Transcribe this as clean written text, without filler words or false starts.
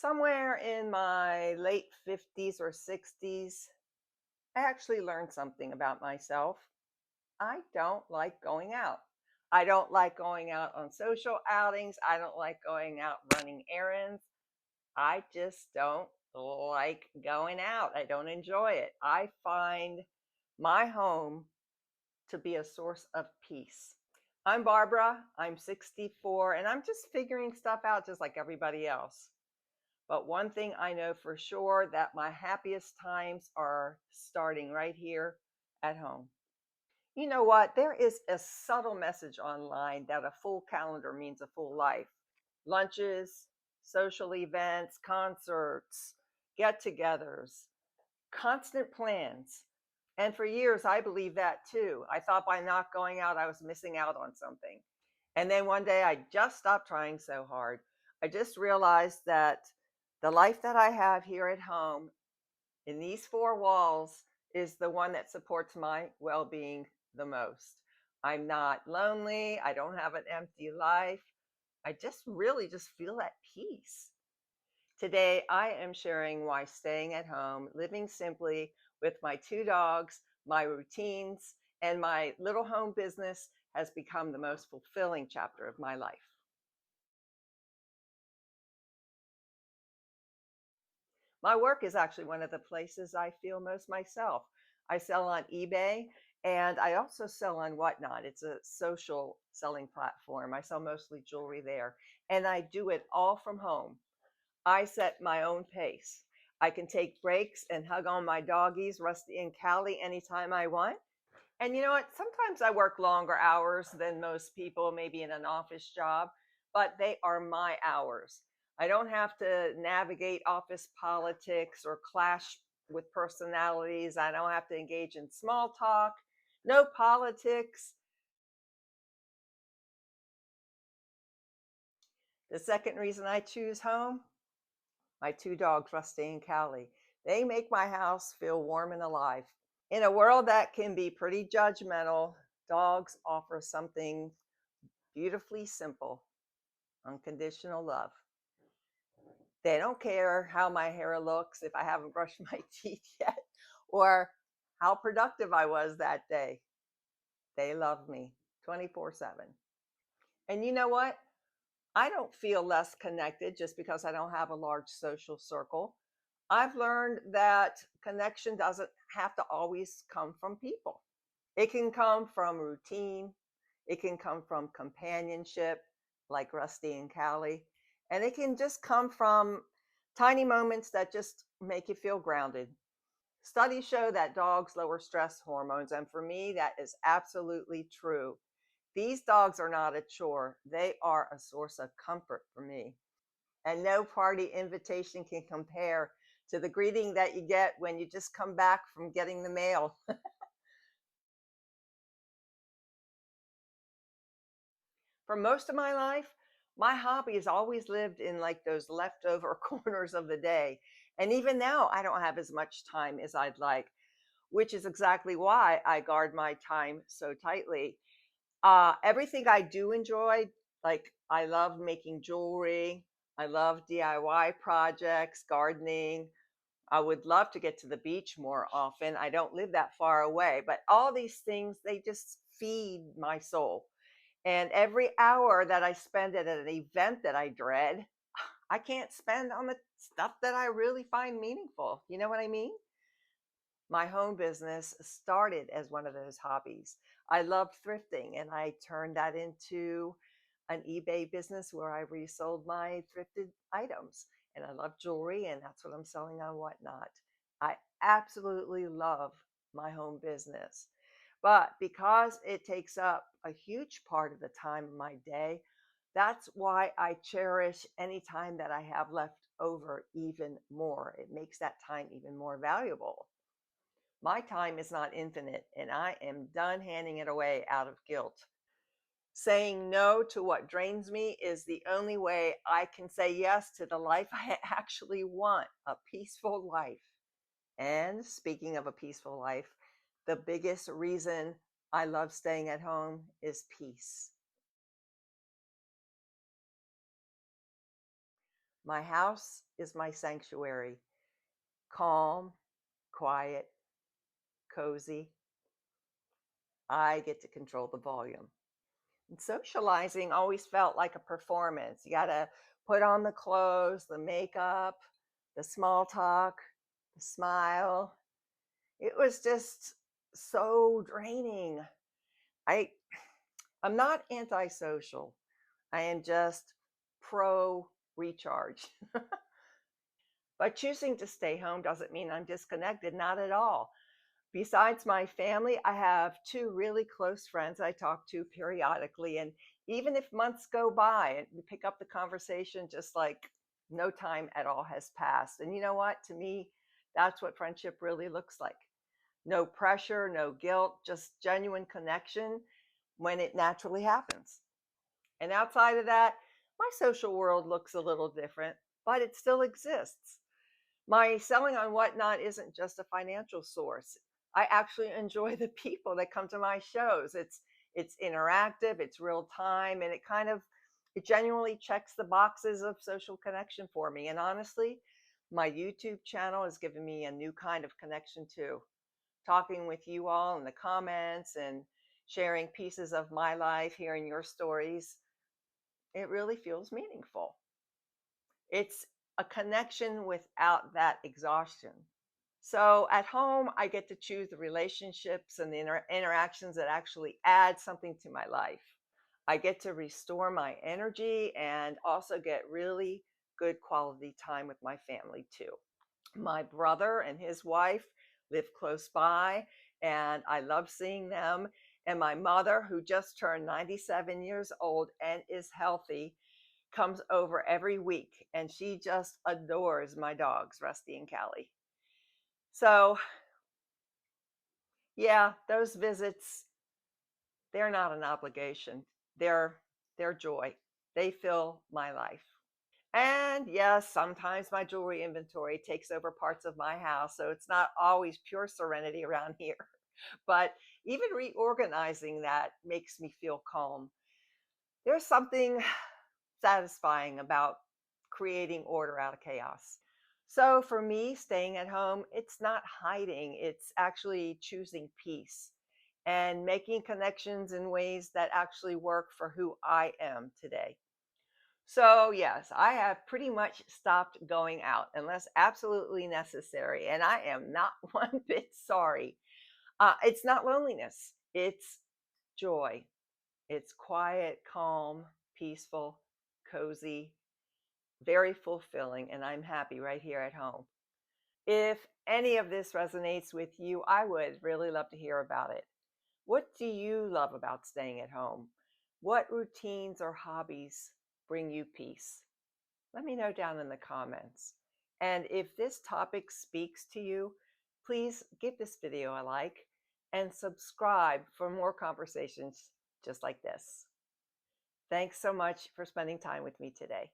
Somewhere in my late 50s or 60s, I actually learned something about myself. I don't like going out. I don't like going out on social outings. I don't like going out running errands. I just don't like going out. I don't enjoy it. I find my home to be a source of peace. I'm Barbara. I'm 64 and I'm just figuring stuff out just like everybody else. But one thing I know for sure that my happiest times are starting right here at home. You know what? There is a subtle message online that a full calendar means a full life. Lunches, social events, concerts, get togethers, constant plans. And for years, I believed that too. I thought by not going out, I was missing out on something. And then one day, I just stopped trying so hard. I just realized that the life that I have here at home in these four walls is the one that supports my well being the most. I'm not lonely. I don't have an empty life. I just really just feel at peace. Today, I am sharing why staying at home, living simply with my two dogs, my routines, and my little home business has become the most fulfilling chapter of my life. My work is actually one of the places I feel most myself. I sell on eBay and I also sell on Whatnot. It's a social selling platform. I sell mostly jewelry there and I do it all from home. I set my own pace. I can take breaks and hug on my doggies, Rusty and Callie, anytime I want. And you know what? Sometimes I work longer hours than most people, maybe in an office job, but they are my hours. I don't have to navigate office politics or clash with personalities. I don't have to engage in small talk, no politics. The second reason I choose home, my two dogs, Rusty and Callie. They make my house feel warm and alive. In a world that can be pretty judgmental, dogs offer something beautifully simple: unconditional love. They don't care how my hair looks, if I haven't brushed my teeth yet, or how productive I was that day. They love me 24/7. And you know what? I don't feel less connected just because I don't have a large social circle. I've learned that connection doesn't have to always come from people. It can come from routine, it can come from companionship, like Rusty and Callie, and it can just come from tiny moments that just make you feel grounded. Studies show that dogs lower stress hormones, and for me, that is absolutely true. These dogs are not a chore, they are a source of comfort for me. And no party invitation can compare to the greeting that you get when you just come back from getting the mail. For most of my life, my hobby has always lived in like those leftover corners of the day. And even now, I don't have as much time as I'd like, which is exactly why I guard my time so tightly. Everything I do enjoy, like I love making jewelry, I love DIY projects, gardening. I would love to get to the beach more often. I don't live that far away, but all these things, they just feed my soul. And every hour that I spend at an event that I dread, I can't spend on the stuff that I really find meaningful. You know what I mean? My home business started as one of those hobbies. I loved thrifting and I turned that into an eBay business where I resold my thrifted items. And I love jewelry and that's what I'm selling on Whatnot. I absolutely love my home business. But because it takes up a huge part of the time of my day, that's why I cherish any time that I have left over even more. It makes that time even more valuable. My time is not infinite, and I am done handing it away out of guilt. Saying no to what drains me is the only way I can say yes to the life I actually want, a peaceful life. And speaking of a peaceful life, the biggest reason I love staying at home is peace. My house is my sanctuary, calm, quiet, cozy. I get to control the volume. And socializing always felt like a performance. You got to put on the clothes, the makeup, the small talk, the smile. It was just so draining. I I'm not antisocial. I am just pro recharge. But choosing to stay home doesn't mean I'm disconnected, not at all. Besides my family, I have two really close friends I talk to periodically. And even if months go by and we pick up the conversation, just like no time at all has passed. And you know what? To me, that's what friendship really looks like. No pressure, no guilt, just genuine connection when it naturally happens. And outside of that, my social world looks a little different, but it still exists. My selling on Whatnot isn't just a financial source. I actually enjoy the people that come to my shows. It's interactive, it's real time, and it genuinely checks the boxes of social connection for me. And honestly, my YouTube channel has given me a new kind of connection too. Talking with you all in the comments and sharing pieces of my life, hearing your stories, it really feels meaningful. It's a connection without that exhaustion. So at home, I get to choose the relationships and the interactions that actually add something to my life. I get to restore my energy and also get really good quality time with my family too. My brother and his wife live close by, and I love seeing them. And my mother, who just turned 97 years old and is healthy, comes over every week, and she just adores my dogs, Rusty and Callie. So, yeah, those visits, they're not an obligation. They're joy. They fill my life. And yes, sometimes my jewelry inventory takes over parts of my house, so it's not always pure serenity around here. But even reorganizing that makes me feel calm. There's something satisfying about creating order out of chaos. So for me, staying at home, it's not hiding, it's actually choosing peace and making connections in ways that actually work for who I am today. So, yes, I have pretty much stopped going out unless absolutely necessary. And I am not one bit sorry. It's not loneliness, it's joy. It's quiet, calm, peaceful, cozy, very fulfilling. And I'm happy right here at home. If any of this resonates with you, I would really love to hear about it. What do you love about staying at home? What routines or hobbies bring you peace? Let me know down in the comments. And if this topic speaks to you, please give this video a like and subscribe for more conversations just like this. Thanks so much for spending time with me today.